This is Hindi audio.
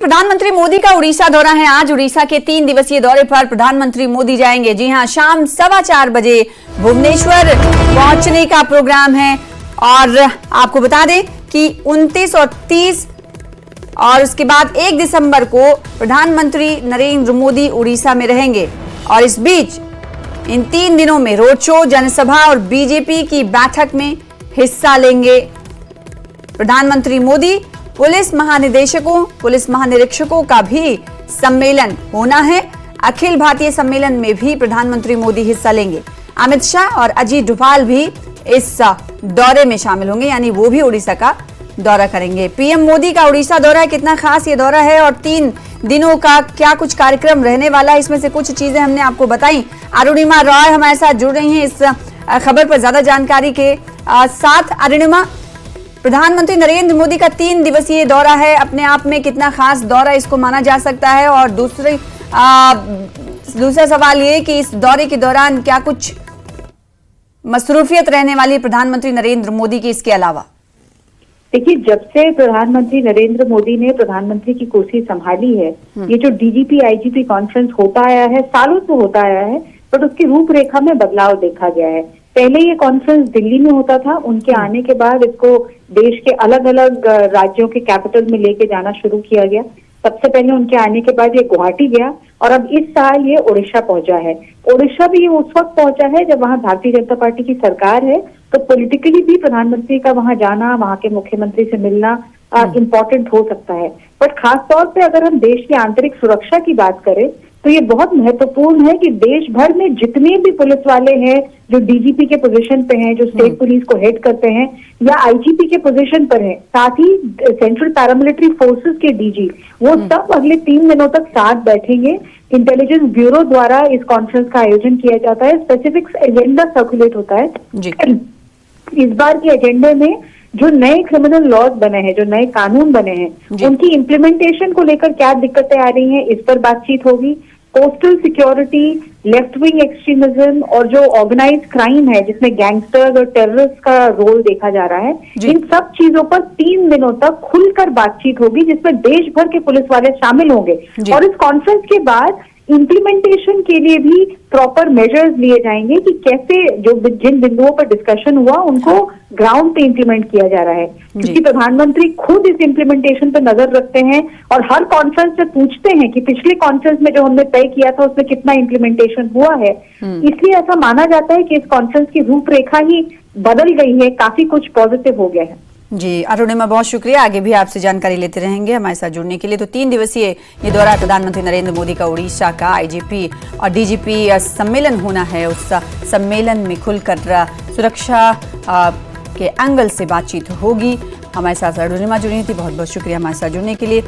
प्रधानमंत्री मोदी का उड़ीसा दौरा है। आज उड़ीसा के 3 दिवसीय दौरे पर प्रधानमंत्री मोदी जाएंगे। जी हां, शाम 4:15 बजे भुवनेश्वर पहुंचने का प्रोग्राम है। और आपको बता दें कि 29 और 30 और उसके बाद 1 दिसंबर को प्रधानमंत्री नरेंद्र मोदी उड़ीसा में रहेंगे। और इस बीच इन 3 दिनों में रोड शो, जनसभा और बीजेपी की बैठक में हिस्सा लेंगे प्रधानमंत्री मोदी। पुलिस महानिदेशकों, पुलिस महानिरीक्षकों का भी सम्मेलन होना है। अखिल भारतीय सम्मेलन में भी प्रधानमंत्री मोदी हिस्सा लेंगे। अमित शाह और अजीत डोभाल भी इस दौरे में शामिल होंगे, यानी वो भी उड़ीसा का दौरा करेंगे। पीएम मोदी का उड़ीसा दौरा कितना खास ये दौरा है और 3 दिनों का क्या कुछ कार्यक्रम रहने वाला है, इसमें से कुछ चीजें हमने आपको बताई। अरुणिमा रॉय हमारे साथ जुड़ रही हैं इस खबर पर ज्यादा जानकारी के साथ। अरुणिमा, प्रधानमंत्री नरेंद्र मोदी का 3 दिवसीय दौरा है, अपने आप में कितना खास दौरा इसको माना जा सकता है? और दूसरा सवाल ये कि इस दौरे के दौरान क्या कुछ मसरूफियत रहने वाली प्रधानमंत्री नरेंद्र मोदी की इसके अलावा? देखिए, जब से प्रधानमंत्री नरेंद्र मोदी ने प्रधानमंत्री की कुर्सी संभाली है, ये जो डीजीपी आईजीपी कॉन्फ्रेंस होता आया है, सालों से होता आया है, बट उसकी रूपरेखा में बदलाव देखा गया है। पहले ये कॉन्फ्रेंस दिल्ली में होता था, उनके आने के बाद इसको देश के अलग अलग राज्यों के कैपिटल में लेके जाना शुरू किया गया। सबसे पहले उनके आने के बाद ये गुवाहाटी गया और अब इस साल ये ओडिशा पहुंचा है। ओडिशा भी ये उस वक्त पहुंचा है जब वहाँ भारतीय जनता पार्टी की सरकार है, तो पॉलिटिकली भी प्रधानमंत्री का वहाँ जाना, वहाँ के मुख्यमंत्री से मिलना इम्पोर्टेंट हो सकता है। बट खास तौर पे अगर हम देश की आंतरिक सुरक्षा की बात करें तो ये बहुत महत्वपूर्ण है कि देश भर में जितने भी पुलिस वाले हैं जो डीजीपी के पोजीशन पे हैं, जो स्टेट पुलिस को हेड करते हैं या आईजीपी के पोजीशन पर हैं, साथ ही सेंट्रल पैरामिलिट्री फोर्सेस के डीजी, वो सब अगले 3 दिनों तक साथ बैठेंगे। इंटेलिजेंस ब्यूरो द्वारा इस कॉन्फ्रेंस का आयोजन किया जाता है। स्पेसिफिक एजेंडा सर्कुलेट होता है जी। इस बार के एजेंडे में जो नए क्रिमिनल लॉज बने हैं, जो नए कानून बने हैं, उनकी इम्प्लीमेंटेशन को लेकर क्या दिक्कतें आ रही हैं, इस पर बातचीत होगी। Coastal security, left wing extremism और जो ऑर्गेनाइज्ड क्राइम है जिसमें गैंगस्टर्स और टेररिस्ट का रोल देखा जा रहा है, इन सब चीजों पर 3 दिनों तक खुलकर बातचीत होगी जिसमें देश भर के पुलिस वाले शामिल होंगे। और इस कॉन्फ्रेंस के बाद इम्प्लीमेंटेशन के लिए भी प्रॉपर मेजर्स लिए जाएंगे कि कैसे जो जिन बिंदुओं पर डिस्कशन हुआ उनको ग्राउंड पे इम्प्लीमेंट किया जा रहा है, क्योंकि प्रधानमंत्री खुद इस इम्प्लीमेंटेशन पे नजर रखते हैं और हर कॉन्फ्रेंस से पूछते हैं कि पिछले कॉन्फ्रेंस में जो हमने तय किया था उसमें कितना इम्प्लीमेंटेशन हुआ है। इसलिए ऐसा माना जाता है कि इस कॉन्फ्रेंस की रूपरेखा ही बदल गई है, काफी कुछ पॉजिटिव हो गया है। जी अरुणिमा, बहुत शुक्रिया। आगे भी आपसे जानकारी लेते रहेंगे हमारे साथ जुड़ने के लिए। तो 3 दिवसीय ये दौरा प्रधानमंत्री नरेंद्र मोदी का उड़ीसा का आईजीपी और डीजीपी सम्मेलन होना है। उस सम्मेलन में खुलकर सुरक्षा के एंगल से बातचीत होगी। हमारे साथ अरुणिमा जुड़ी थी, बहुत बहुत शुक्रिया हमारे साथ जुड़ने के लिए।